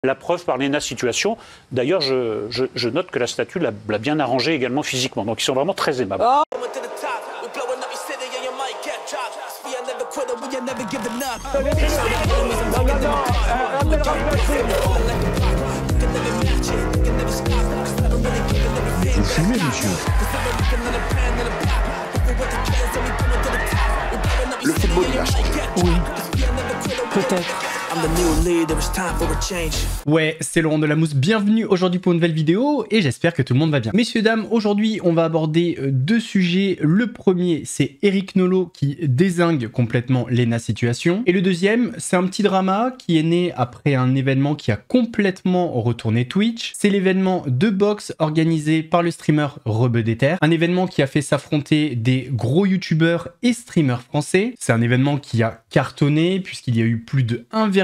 La preuve par Lena Situation. D'ailleurs, je note que la statue l'a bien arrangé également physiquement. Donc ils sont vraiment très aimables. Oh. Vous fumez, monsieur? Le football, il a changé. Oui, peut-être. Ouais, c'est Laurent de la Mousse, bienvenue aujourd'hui pour une nouvelle vidéo et j'espère que tout le monde va bien. Messieurs, dames, aujourd'hui on va aborder deux sujets. Le premier, c'est Eric Nolot qui dézingue complètement Lena Situation. Et le deuxième, c'est un petit drama qui est né après un événement qui a complètement retourné Twitch. C'est l'événement de boxe organisé par le streamer Rebeudeter. Un événement qui a fait s'affronter des gros youtubeurs et streamers français. C'est un événement qui a cartonné puisqu'il y a eu plus de 1,2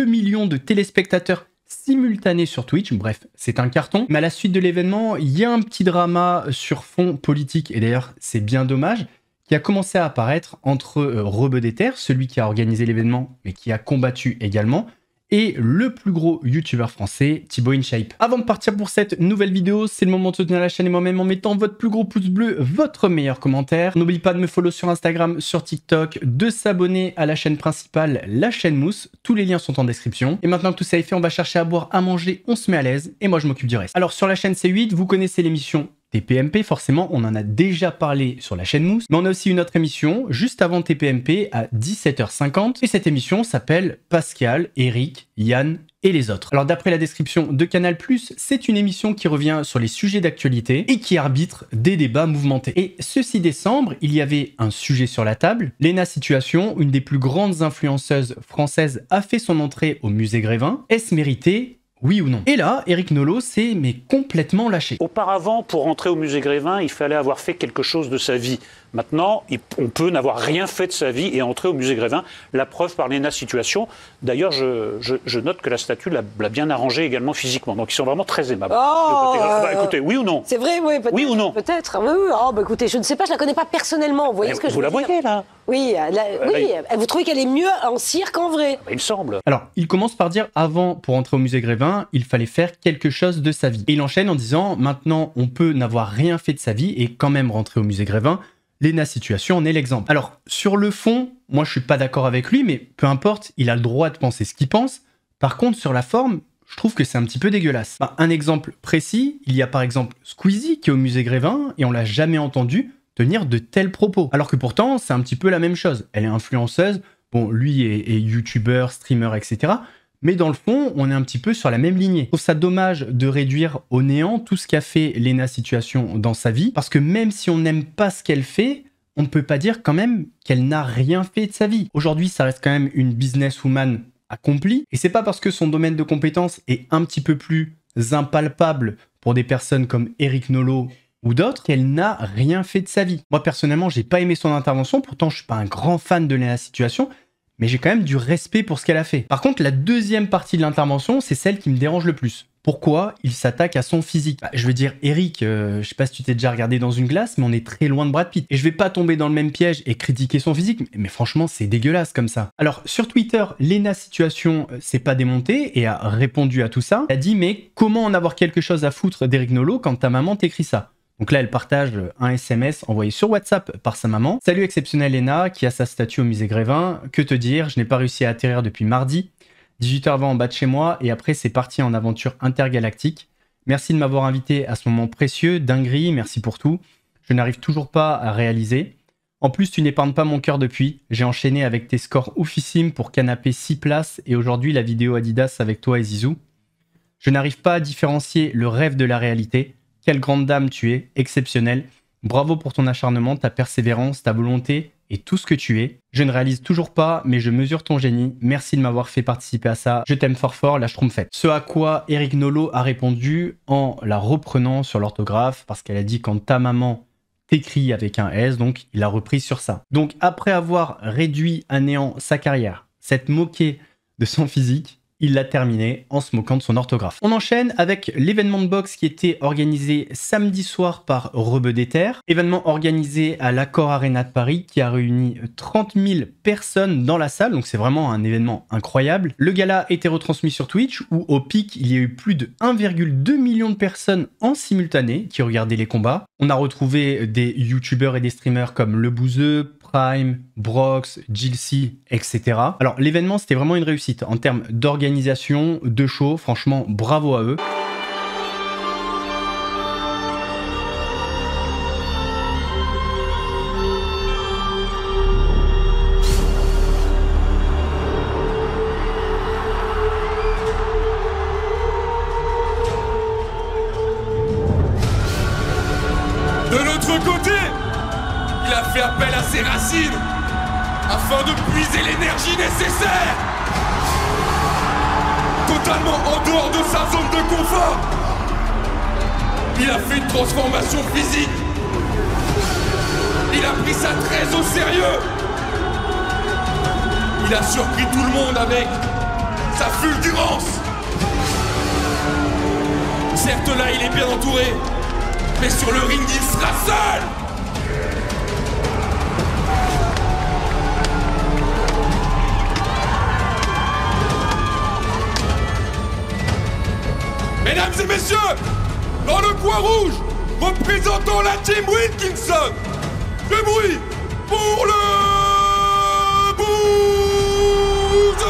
million de téléspectateurs simultanés sur Twitch. Bref, c'est un carton. Mais à la suite de l'événement, il y a un petit drama sur fond politique, et d'ailleurs, c'est bien dommage, qui a commencé à apparaître entre Rebeudeter, celui qui a organisé l'événement, mais qui a combattu également, et le plus gros youtubeur français, Thibaut InShape. Avant de partir pour cette nouvelle vidéo, c'est le moment de soutenir la chaîne et moi-même en mettant votre plus gros pouce bleu, votre meilleur commentaire. N'oubliez pas de me follow sur Instagram, sur TikTok, de s'abonner à la chaîne principale, la chaîne Mousse. Tous les liens sont en description. Et maintenant que tout ça est fait, on va chercher à boire, à manger, on se met à l'aise et moi je m'occupe du reste. Alors sur la chaîne C8, vous connaissez l'émission TPMP, forcément, on en a déjà parlé sur la chaîne Mousse, mais on a aussi une autre émission juste avant TPMP à 17h50, et cette émission s'appelle Pascal, Eric, Yann et les autres. Alors d'après la description de Canal+, c'est une émission qui revient sur les sujets d'actualité et qui arbitre des débats mouvementés. Et ce 6 décembre, il y avait un sujet sur la table. Lena Situation, une des plus grandes influenceuses françaises, a fait son entrée au musée Grévin. Est-ce mérité ? Oui ou non? Et là, Eric Nolot s'est complètement lâché. Auparavant, pour rentrer au musée Grévin, il fallait avoir fait quelque chose de sa vie. Maintenant, on peut n'avoir rien fait de sa vie et entrer au musée Grévin. La preuve par Lena Situation. D'ailleurs, je note que la statue l'a bien arrangé également physiquement. Donc ils sont vraiment très aimables. Oh, écoutez, oui ou non? C'est vrai, oui, peut-être. Oui ou non? Peut-être. Oui, oui. Oh, bah, écoutez, je ne sais pas, je la connais pas personnellement. Vous voyez ce que je veux dire? Vous la voyez là? Oui, oui. Vous trouvez qu'elle est mieux en cire qu'en vrai? Il me semble. Alors, il commence par dire avant, pour entrer au musée Grévin, il fallait faire quelque chose de sa vie. Et il enchaîne en disant maintenant, on peut n'avoir rien fait de sa vie et quand même rentrer au musée Grévin. Lena Situation en est l'exemple. Alors, sur le fond, moi je suis pas d'accord avec lui, mais peu importe, il a le droit de penser ce qu'il pense. Par contre, sur la forme, je trouve que c'est un petit peu dégueulasse. Un exemple précis, il y a par exemple Squeezie qui est au musée Grévin et on l'a jamais entendu tenir de tels propos. Alors que pourtant, c'est un petit peu la même chose. Elle est influenceuse, bon, lui est youtubeur, streamer, etc. Mais dans le fond, on est un petit peu sur la même lignée. Je trouve ça dommage de réduire au néant tout ce qu'a fait Lena Situation dans sa vie, parce que même si on n'aime pas ce qu'elle fait, on ne peut pas dire quand même qu'elle n'a rien fait de sa vie. Aujourd'hui, ça reste quand même une businesswoman accomplie, et c'est pas parce que son domaine de compétence est un petit peu plus impalpable pour des personnes comme Eric Nolot ou d'autres qu'elle n'a rien fait de sa vie. Moi, personnellement, j'ai pas aimé son intervention, pourtant je suis pas un grand fan de Lena Situation, mais j'ai quand même du respect pour ce qu'elle a fait. Par contre, la deuxième partie de l'intervention, c'est celle qui me dérange le plus. Pourquoi il s'attaque à son physique? Je veux dire, Eric, je sais pas si tu t'es déjà regardé dans une glace, mais on est très loin de Brad Pitt. Et je vais pas tomber dans le même piège et critiquer son physique, mais franchement, c'est dégueulasse comme ça. Alors, sur Twitter, Lena Situation s'est pas démontée et a répondu à tout ça. Elle a dit, mais comment en avoir quelque chose à foutre d'Eric Nolot quand ta maman t'écrit ça? Donc là, elle partage un SMS envoyé sur WhatsApp par sa maman. Salut exceptionnel Lena, qui a sa statue au musée Grévin. Que te dire, je n'ai pas réussi à atterrir depuis mardi. 18h20 en bas de chez moi et après c'est parti en aventure intergalactique. Merci de m'avoir invité à ce moment précieux. Dinguerie, merci pour tout. Je n'arrive toujours pas à réaliser. En plus, tu n'épargnes pas mon cœur depuis. J'ai enchaîné avec tes scores oufissimes pour canapé 6 places et aujourd'hui la vidéo Adidas avec toi et Zizou. Je n'arrive pas à différencier le rêve de la réalité. Quelle grande dame tu es, exceptionnelle. Bravo pour ton acharnement, ta persévérance, ta volonté et tout ce que tu es. Je ne réalise toujours pas, mais je mesure ton génie. Merci de m'avoir fait participer à ça. Je t'aime fort fort, la schtroumpfette. Ce à quoi Eric Nolot a répondu en la reprenant sur l'orthographe, parce qu'elle a dit quand ta maman t'écrit avec un S, donc il a repris sur ça. Donc après avoir réduit à néant sa carrière, s'être moqué de son physique, il l'a terminé en se moquant de son orthographe. On enchaîne avec l'événement de boxe qui était organisé samedi soir par Rebeu des Terres. Événement organisé à l'Accor Arena de Paris qui a réuni 30 000 personnes dans la salle, donc c'est vraiment un événement incroyable. Le gala était retransmis sur Twitch où au pic il y a eu plus de 1,2 million de personnes en simultané qui regardaient les combats. On a retrouvé des youtubeurs et des streamers comme Le Bouzeux, Prime, Brox, Jilcy, etc. Alors l'événement c'était vraiment une réussite en termes d'organisation, de show, franchement bravo à eux. De l'autre côté, il a fait appel à ses racines afin de puiser l'énergie nécessaire. Totalement en dehors de sa zone de confort. Il a fait une transformation physique. Il a pris ça très au sérieux. Il a surpris tout le monde avec sa fulgurance. Certes là il est bien entouré, mais sur le ring il sera seul. Mesdames et messieurs, dans le coin rouge, représentant la team Wilkinson, du bruit pour le Bouzeux.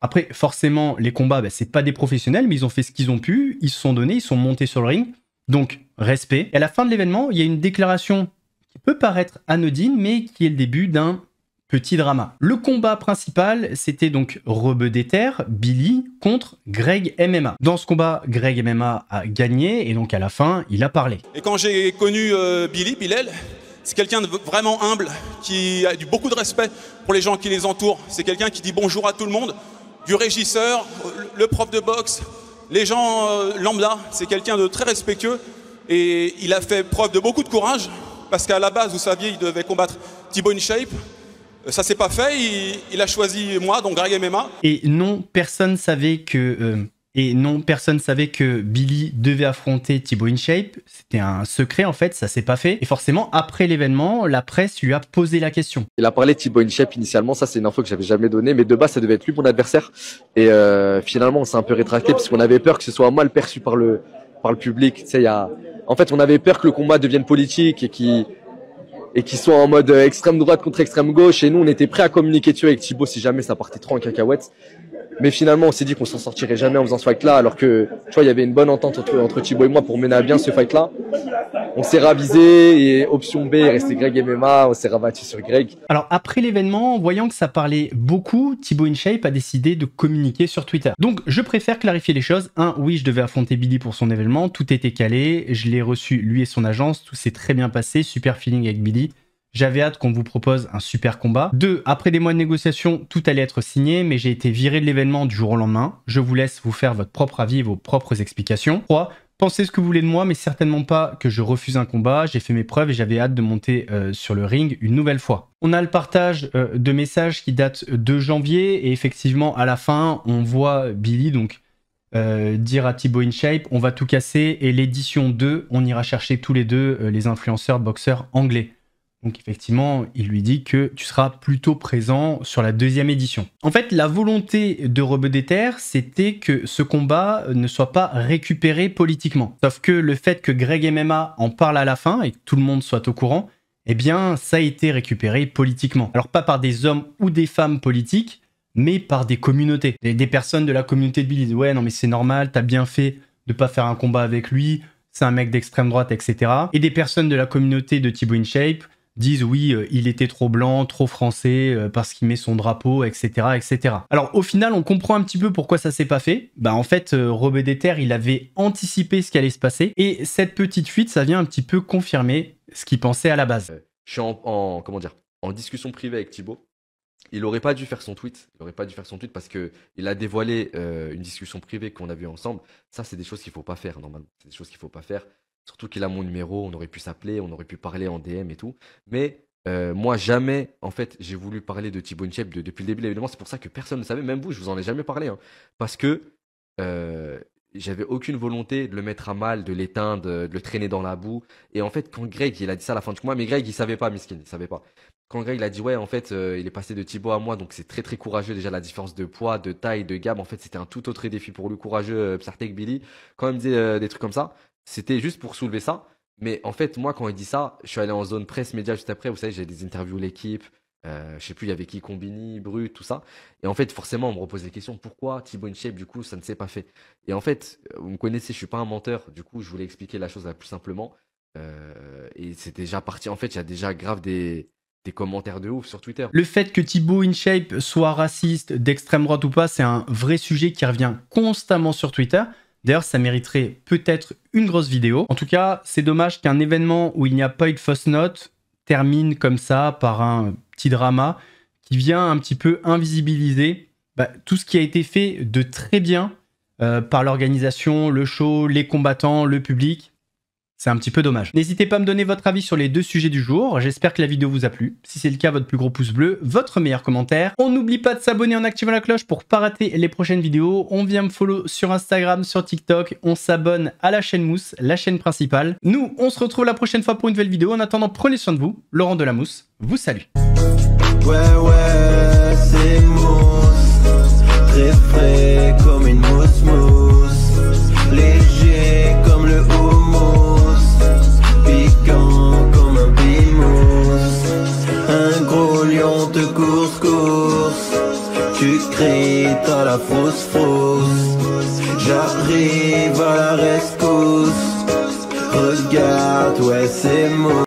Après, forcément, les combats, c'est pas des professionnels, mais ils ont fait ce qu'ils ont pu, ils se sont donnés, ils sont montés sur le ring, donc respect. Et à la fin de l'événement, il y a une déclaration qui peut paraître anodine, mais qui est le début d'un petit drama. Le combat principal, c'était donc Rebeu des Terres, Billy, contre Greg MMA. Dans ce combat, Greg MMA a gagné, et donc à la fin, il a parlé. Et quand j'ai connu Bilal, c'est quelqu'un de vraiment humble, qui a beaucoup de respect pour les gens qui les entourent. C'est quelqu'un qui dit bonjour à tout le monde, du régisseur, le prof de boxe, les gens lambda. C'est quelqu'un de très respectueux et il a fait preuve de beaucoup de courage parce qu'à la base, vous saviez, il devait combattre Thibaut InShape. Ça s'est pas fait, il a choisi moi, donc Greg MMA. Et non, personne savait que Billy devait affronter Thibaut InShape. C'était un secret en fait, ça s'est pas fait. Et forcément, après l'événement, la presse lui a posé la question. Il a parlé de Thibaut InShape initialement, ça c'est une info que j'avais jamais donnée, mais de base ça devait être lui mon adversaire. Et finalement on s'est un peu rétracté parce qu'on avait peur que ce soit mal perçu par le public. Tu sais, en fait on avait peur que le combat devienne politique et qui soit en mode extrême droite contre extrême gauche. Et nous, on était prêts à communiquer dessus avec Thibaut si jamais ça partait trop en cacahuète. Mais finalement, on s'est dit qu'on s'en sortirait jamais en faisant ce fight-là, alors que, tu vois, il y avait une bonne entente entre Thibaut et moi pour mener à bien ce fight-là. On s'est ravisé et option B, resté Greg MMA, on s'est rabattu sur Greg. Alors après l'événement, voyant que ça parlait beaucoup, Thibaut InShape a décidé de communiquer sur Twitter. Donc je préfère clarifier les choses. Oui, je devais affronter Billy pour son événement, tout était calé, je l'ai reçu lui et son agence, tout s'est très bien passé, super feeling avec Billy. J'avais hâte qu'on vous propose un super combat. 2. Après des mois de négociations, tout allait être signé, mais j'ai été viré de l'événement du jour au lendemain. Je vous laisse vous faire votre propre avis et vos propres explications. 3. Pensez ce que vous voulez de moi, mais certainement pas que je refuse un combat. J'ai fait mes preuves et j'avais hâte de monter sur le ring une nouvelle fois. On a le partage de messages qui datent de janvier, et effectivement, à la fin, on voit Billy donc dire à Thibaut InShape, on va tout casser, et l'édition 2, on ira chercher tous les deux les influenceurs boxeurs anglais. Donc effectivement, il lui dit que tu seras plutôt présent sur la deuxième édition. En fait, la volonté de Rebeu des Terres, c'était que ce combat ne soit pas récupéré politiquement. Sauf que le fait que Greg MMA en parle à la fin et que tout le monde soit au courant, eh bien, ça a été récupéré politiquement. Alors pas par des hommes ou des femmes politiques, mais par des communautés. Des personnes de la communauté de Billy disent « Ouais, non mais c'est normal, t'as bien fait de pas faire un combat avec lui, c'est un mec d'extrême droite, etc. » Et des personnes de la communauté de Thibaut InShape disent oui, il était trop blanc, trop français, parce qu'il met son drapeau, etc., etc. Alors au final, on comprend un petit peu pourquoi ça s'est pas fait. Bah en fait, Rebeu des Terres, il avait anticipé ce qui allait se passer, et cette petite fuite, ça vient un petit peu confirmer ce qu'il pensait à la base. Je suis comment dire, en discussion privée avec Thibaut. Il aurait pas dû faire son tweet. Il aurait pas dû faire son tweet parce que il a dévoilé une discussion privée qu'on a vue ensemble. Ça, c'est des choses qu'il faut pas faire normalement. C'est des choses qu'il faut pas faire. Surtout qu'il a mon numéro, on aurait pu s'appeler, on aurait pu parler en DM et tout. Mais moi, jamais, en fait, j'ai voulu parler de Thibaut InShape depuis le début de l'événement. C'est pour ça que personne ne savait, même vous, je vous en ai jamais parlé. Hein, parce que j'avais aucune volonté de le mettre à mal, de l'éteindre, de le traîner dans la boue. Et en fait, quand Greg, il a dit ça à la fin du mois, mais Greg, il savait pas, Miskin, il savait pas. Quand Greg, il a dit, ouais, en fait, il est passé de Thibaut à moi, donc c'est très, très courageux. Déjà, la différence de poids, de taille, de gamme, en fait, c'était un tout autre défi pour lui, courageux, Psartek Billy. Quand il me disait des trucs comme ça, c'était juste pour soulever ça. Mais en fait, moi, quand il dit ça, je suis allé en zone presse média juste après. Vous savez, j'ai des interviews l'équipe. Je sais plus, il y avait qui, Combini, Brut, tout ça. Et en fait, forcément, on me repose des questions. Pourquoi Thibaut InShape, du coup, ça ne s'est pas fait? Et en fait, vous me connaissez, je suis pas un menteur. Du coup, je voulais expliquer la chose la plus simplement. Et c'est déjà parti. En fait, il y a déjà grave des commentaires de ouf sur Twitter. Le fait que Thibaut InShape soit raciste, d'extrême droite ou pas, c'est un vrai sujet qui revient constamment sur Twitter. D'ailleurs, ça mériterait peut-être une grosse vidéo. En tout cas, c'est dommage qu'un événement où il n'y a pas eu de fausse note termine comme ça par un petit drama qui vient un petit peu invisibiliser tout ce qui a été fait de très bien par l'organisation, le show, les combattants, le public. C'est un petit peu dommage. N'hésitez pas à me donner votre avis sur les deux sujets du jour. J'espère que la vidéo vous a plu. Si c'est le cas, votre plus gros pouce bleu, votre meilleur commentaire. On n'oublie pas de s'abonner en activant la cloche pour pas rater les prochaines vidéos. On vient me follow sur Instagram, sur TikTok. On s'abonne à la chaîne Mousse, la chaîne principale. Nous, on se retrouve la prochaine fois pour une nouvelle vidéo. En attendant, prenez soin de vous. Laurent de la Mousse vous salue. Ouais, c'est Mousse. Très frais comme une mousse. Léger comme le houmous. Piquant comme un bimous. Un gros lion te course. Tu cries, t'as la fausse. J'arrive à la rescousse. Regarde, ouais c'est mousse.